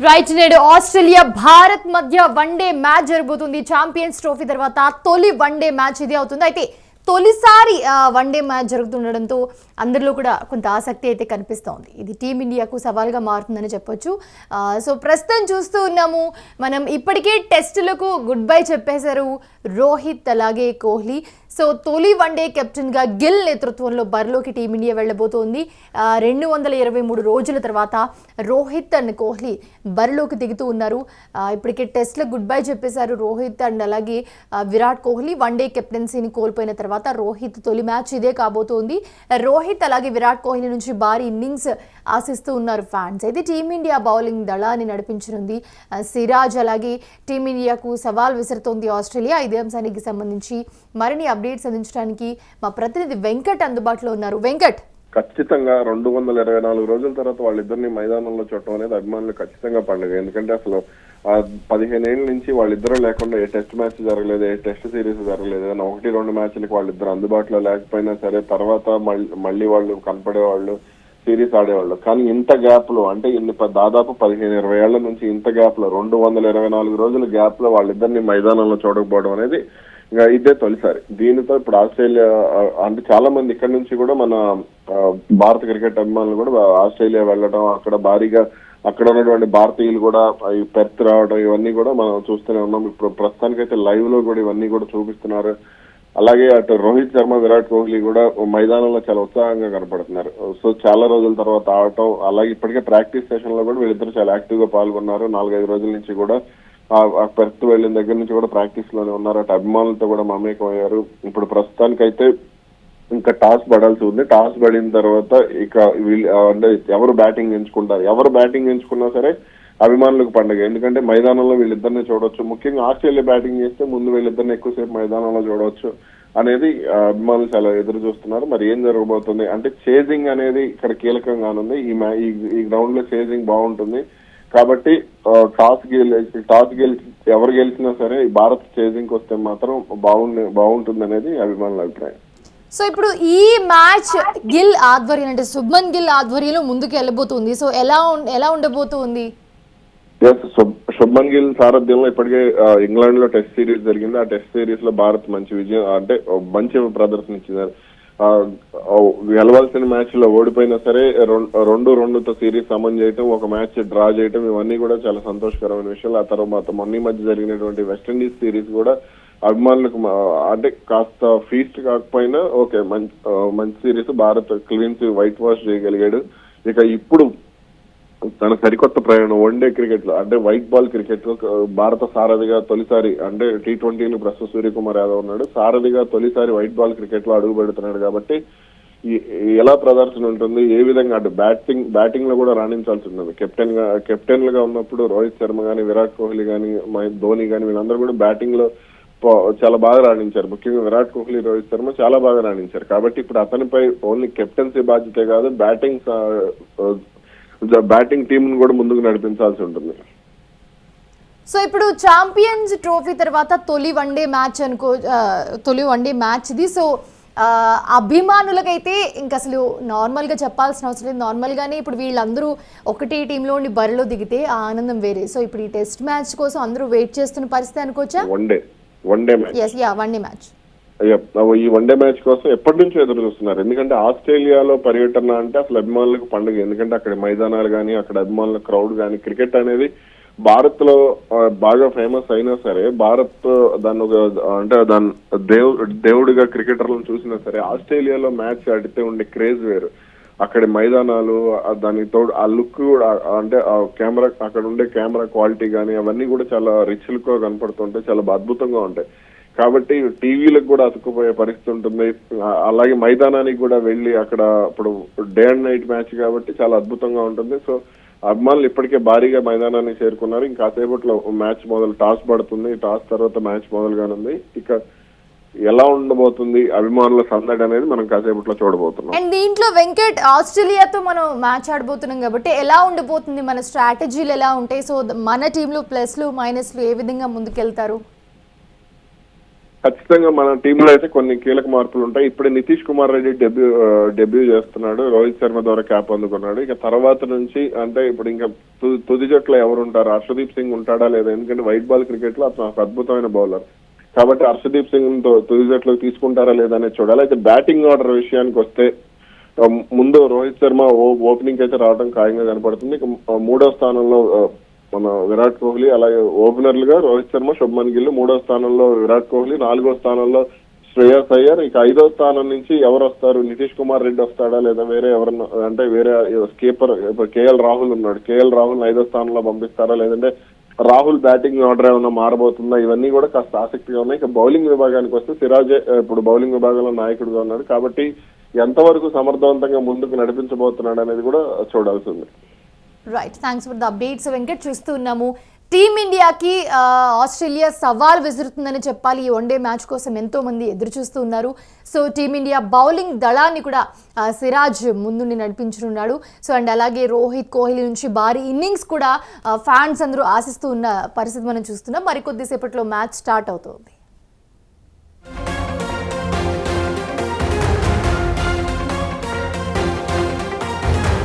Right, నేడు Australia Bharat మధ్య one day match జరగబోతుంది. ఛాంపియన్స్ ట్రోఫీ తర్వాత తొలి వన్డే మ్యాచ్ ఇది అవుతుంది. అయితే తొలిసారి వన్డే మ్యాచ్ జరుగుతుండడంతో అందరిలో కూడా కొంత ఆసక్తి అయితే కనిపిస్తోంది. ఇది టీమిండియాకు సవాల్గా మారుతుందని చెప్పొచ్చు. సో ప్రస్తుతం చూస్తూ ఉన్నాము మనం, ఇప్పటికే టెస్టులకు గుడ్ బై చెప్పేశారు రోహిత్ అలాగే కోహ్లీ. సో తొలి వన్డే కెప్టెన్గా గిల్ నేతృత్వంలో బరిలోకి టీమిండియా వెళ్ళబోతోంది. 223 రోజుల తర్వాత రోహిత్ అండ్ కోహ్లీ బరిలోకి దిగుతూ ఉన్నారు. ఇప్పటికే టెస్ట్లకు గుడ్ బై చెప్పేశారు రోహిత్ అండ్ అలాగే విరాట్ కోహ్లీ. వన్డే కెప్టెన్సీని కోల్పోయిన తర్వాత రోహిత్ తొలి మ్యాచ్ ఇదే కాబోతోంది. రోహిత్ అలాగే విరాట్ కోహ్లీ నుంచి భారీ ఇన్నింగ్స్ ఆశిస్తూ ఉన్నారు ఫ్యాన్స్. అయితే టీమిండియా బౌలింగ్ దళాన్ని నడిపించనుంది సిరాజ్. అలాగే టీమిండియాకు సవాల్ విసురుతోంది ఆస్ట్రేలియా. ఇదే అంశానికి సంబంధించి మరిన్ని అప్డేట్స్ అందించడానికి మా ప్రతినిధి వెంకట్ అందుబాటులో ఉన్నారు. వెంకట్, ఖచ్చితంగా 224 రోజుల తర్వాత వాళ్ళిద్దరిని మైదానంలో చూడటం అనేది అభిమానులు ఖచ్చితంగా పండుగ. ఎందుకంటే అసలు 15 ఏళ్ళ నుంచి వాళ్ళిద్దరూ లేకుండా ఏ టెస్ట్ మ్యాచ్ జరగలేదు, ఏ టెస్ట్ సిరీస్ జరగలేదు. ఏదైనా 1-2 మ్యాచ్లకి వాళ్ళిద్దరు అందుబాటులో లేకపోయినా సరే తర్వాత మళ్ళీ వాళ్ళు కనపడేవాళ్ళు, సిరీస్ ఆడేవాళ్ళు. కానీ ఇంత గ్యాప్ లో, అంటే దాదాపు 15-20 ఏళ్ల నుంచి ఇంత గ్యాప్ లో 224 రోజుల గ్యాప్ లో వాళ్ళిద్దరిని మైదానంలో చూడకపోవడం అనేది ఇంకా ఇదే తొలిసారి. దీనితో ఇప్పుడు ఆస్ట్రేలియా, అంటే చాలా మంది ఇక్కడ నుంచి కూడా మన భారత క్రికెట్ అభిమానులు కూడా ఆస్ట్రేలియా వెళ్ళడం, అక్కడ భారీగా అక్కడ ఉన్నటువంటి భారతీయులు కూడా ఈ పెర్త్ రావడం, ఇవన్నీ కూడా మనం చూస్తూనే ఉన్నాం. ఇప్పుడు ప్రస్తుతానికైతే లైవ్ లో కూడా ఇవన్నీ కూడా చూపిస్తున్నారు. అలాగే అటు రోహిత్ శర్మ, విరాట్ కోహ్లీ కూడా మైదానంలో చాలా ఉత్సాహంగా కనపడుతున్నారు. సో చాలా రోజుల తర్వాత ఆడటం, అలాగే ఇప్పటికే ప్రాక్టీస్ సెషన్ లో కూడా వీళ్ళిద్దరు చాలా యాక్టివ్ గా పాల్గొన్నారు. 4-5 రోజుల నుంచి కూడా పెర్త్ వెళ్ళిన దగ్గర నుంచి కూడా ప్రాక్టీస్ లోనే ఉన్నారు. అటు అభిమానులతో కూడా మమేకం అయ్యారు. ఇప్పుడు ప్రస్తుతానికైతే ఇంకా టాస్ పడాల్సి ఉంది. టాస్ పడిన తర్వాత ఇక అంటే ఎవరు బ్యాటింగ్ ఎంచుకుంటారు, ఎవరు బ్యాటింగ్ ఎంచుకున్నా సరే అభిమానులకు పండుగ. ఎందుకంటే మైదానంలో వీళ్ళిద్దరిని చూడవచ్చు. ముఖ్యంగా ఆస్ట్రేలియా బ్యాటింగ్ చేస్తే ముందు వీళ్ళిద్దరిని ఎక్కువసేపు మైదానంలో చూడవచ్చు అనేది అభిమానులు చాలా ఎదురు చూస్తున్నారు. మరి ఏం జరగబోతుంది అంటే చేజింగ్ అనేది ఇక్కడ కీలకంగానుంది. ఈ గ్రౌండ్ లో చేజింగ్ బాగుంటుంది కాబట్టి టాస్ గెలిచి ఎవరు గెలిచినా సరే భారత్ చేజింగ్ వస్తే మాత్రం బాగుంటుంది అనేది అభిమానుల అభిప్రాయం. సో ఇప్పుడు ఈ మ్యాచ్ గిల్ ఆధ్వర్యం, అంటే శుభ్మన్ గిల్ ఆధ్వర్యంలో ముందుకు వెళ్ళబోతుంది. సో ఎలా ఉండబోతుంది? శుభ్మన్ గిల్ సారథ్యంలో ఇప్పటికే ఇంగ్లాండ్ లో టెస్ట్ సిరీస్ జరిగింది. ఆ టెస్ట్ సిరీస్ లో భారత్ మంచి విజయం, అంటే మంచి ప్రదర్శన ఇచ్చింది. గెలవాల్సిన మ్యాచ్ లో ఓడిపోయినా సరే 2-2తో సిరీస్ సమన్ చేయటం, ఒక మ్యాచ్ డ్రా చేయటం, ఇవన్నీ కూడా చాలా సంతోషకరమైన విషయాలు. ఆ తర్వాత మొన్న మధ్య జరిగినటువంటి వెస్టిండీస్ సిరీస్ కూడా అభిమానులకు అంటే కాస్త ఫీస్ట్ కాకపోయినా ఓకే మంచి series. Bharat cleans whitewash చేయగలిగాడు. ఇక ఇప్పుడు తన సరికొత్త ప్రయాణం వన్డే క్రికెట్ లో, అంటే వైట్ బాల్ క్రికెట్ లో భారత సారథిగా తొలిసారి, అంటే T20లో ప్రస్తుతం సూర్యకుమార్ యాదవ్ ఉన్నాడు, సారథిగా తొలిసారి వైట్ బాల్ క్రికెట్ లో అడుగు పెడుతున్నాడు. కాబట్టి ఎలా ప్రదర్శన ఉంటుంది, ఏ విధంగా అటు బ్యాటింగ్ లో కూడా రాణించాల్సి ఉంటుంది. కెప్టెన్లుగా ఉన్నప్పుడు రోహిత్ శర్మ గానీ, విరాట్ కోహ్లీ గానీ, ధోని గానీ వీళ్ళందరూ కూడా బ్యాటింగ్ లో చాలా బాగా రాణించారు. ముఖ్యంగా విరాట్ కోహ్లీ, రోహిత్ శర్మ చాలా బాగా రాణించారు. కాబట్టి ఇప్పుడు అతనిపై ఓన్లీ కెప్టెన్సీ బాధ్యతే కాదు, బ్యాటింగ్ టీమ్ ను కూడా ముందుకు నడిపించాల్సి ఉంటుంది. సో ఇప్పుడు ఛాంపియన్స్ ట్రోఫీ తర్వాత తొలి వన్డే మ్యాచ్ ఇది. సో అభిమానులకైతే ఇంకా అసలు నార్మల్గా చెప్పాల్సిన అవసరం లేదు. నార్మల్గానే ఇప్పుడు వీళ్ళందరూ ఒకటే టీంలో ఉండి బరిలో దిగితే ఆ ఆనందం వేరే. సో ఇప్పుడు ఈ టెస్ట్ మ్యాచ్ కోసం అందరూ వెయిట్ చేస్తున్న పరిస్థితి అనుకోవచ్చా? వన్డే మ్యాచ్ ఈ వన్డే మ్యాచ్ కోసం ఎప్పటి నుంచో ఎదురు చూస్తున్నారు. ఎందుకంటే ఆస్ట్రేలియాలో పర్యటన అంటే అసలు అభిమానులకు పండుగ. ఎందుకంటే అక్కడ మైదానాలు కానీ, అక్కడ అభిమానుల క్రౌడ్ కానీ, క్రికెట్ అనేది భారత్ లో బాగా ఫేమస్ అయినా సరే, భారత్ దాన్ని దేవుడిగా క్రికెటర్లను చూసినా సరే, ఆస్ట్రేలియాలో మ్యాచ్ ఆడితే ఉండే క్రేజ్ వేరు. అక్కడ మైదానాలు, దానికి తోడు ఆ లుక్ కూడా, అంటే ఆ కెమెరా, అక్కడ ఉండే కెమెరా క్వాలిటీ కానీ అవన్నీ కూడా చాలా రిచ్ లుక్ గా కనపడుతుంటాయి, చాలా అద్భుతంగా ఉంటాయి. కాబట్టి టీవీలకు కూడా అతుక్కుపోయే పరిస్థితి ఉంటుంది. అలాగే మైదానానికి కూడా వెళ్ళి అక్కడ ఇప్పుడు డే అండ్ నైట్ మ్యాచ్ కాబట్టి చాలా అద్భుతంగా ఉంటుంది. సో అభిమానులు ఇప్పటికే భారీగా మైదానానికి చేరుకున్నారు. ఇంకా కాసేపట్లో మ్యాచ్ టాస్ పడుతుంది. టాస్ తర్వాత మ్యాచ్ మొదలుగానుంది. ఇక ఎలా ఉండబోతుంది అభిమానుల సందడి అనేది మనం కాసేపట్లో చూడబోతున్నాం. అండ్ దీంట్లో వెంకట్, ఆస్ట్రేలియాతో మనం మ్యాచ్ ఆడబోతున్నాం కాబట్టి ఎలా ఉండబోతుంది, మన స్ట్రాటజీలు ఎలా ఉంటాయి? సో మన టీంలో ప్లస్లు మైనస్లు ఏ విధంగా ముందుకెళ్తారు? ఖచ్చితంగా మన టీంలో అయితే కొన్ని కీలక మార్పులు ఉంటాయి. ఇప్పుడే నితీష్ కుమార్ రెడ్డి డెబ్యూ చేస్తున్నాడు, రోహిత్ శర్మ ద్వారా క్యాప్ అందుకున్నాడు. ఇక తర్వాత నుంచి అంటే ఇప్పుడు ఇంకా తుది జట్లో ఎవరు ఉంటారు, హర్షదీప్ సింగ్ ఉంటాడా లేదా, ఎందుకంటే వైట్ బాల్ క్రికెట్ లో అతను ఒక అద్భుతమైన బౌలర్ కాబట్టి హర్షదీప్ సింగ్ తుది జట్లోకి తీసుకుంటారా లేదా అనేది చూడాలి. అయితే బ్యాటింగ్ ఆర్డర్ విషయానికి వస్తే ముందు రోహిత్ శర్మ ఓపెనింగ్ అయితే రావడం ఖాయంగా కనపడుతుంది. ఇక మూడో స్థానంలో మన విరాట్ కోహ్లీ, అలాగే ఓపెనర్లుగా రోహిత్ శర్మ, శుభ్మన్ గిల్, మూడో స్థానంలో విరాట్ కోహ్లీ, నాలుగో స్థానంలో శ్రేయస్ అయ్యర్. ఇక ఐదో స్థానం నుంచి ఎవరు వస్తారు, నితీష్ కుమార్ రెడ్డి వస్తాడా లేదా వేరే ఎవరన్నా, అంటే వేరే స్కీపర్ కేఎల్ రాహుల్ ఉన్నాడు, కేఎల్ రాహుల్ ఐదో స్థానంలో పంపిస్తారా లేదంటే రాహుల్ బ్యాటింగ్ ఆర్డర్ ఏమైనా మారబోతుందా, ఇవన్నీ కూడా కాస్త ఆసక్తిగా ఉన్నాయి. ఇక బౌలింగ్ విభాగానికి వస్తే సిరాజే ఇప్పుడు బౌలింగ్ విభాగంలో నాయకుడిగా ఉన్నాడు కాబట్టి ఎంతవరకు సమర్థవంతంగా ముందుకు నడిపించబోతున్నాడు అనేది కూడా చూడాల్సింది. Right, thanks for the updates Venkat. చూస్తూ ఉన్నాము టీమిండియాకి ఆస్ట్రేలియా సవాల్ విసురుతుందని చెప్పాలి. ఈ వన్డే మ్యాచ్ కోసం ఎంతో మంది ఎదురు చూస్తూ ఉన్నారు. సో టీమిండియా బౌలింగ్ దళాన్ని కూడా సిరాజ్ ముందుండి నడిపించనున్నాడు. సో అండ్ అలాగే రోహిత్ కోహ్లీ నుంచి భారీ ఇన్నింగ్స్ కూడా ఫ్యాన్స్ అందరూ ఆశిస్తూ ఉన్న పరిస్థితి మనం చూస్తున్నాం. మరికొద్దిసేపట్లో మ్యాచ్ స్టార్ట్ అవుతుంది.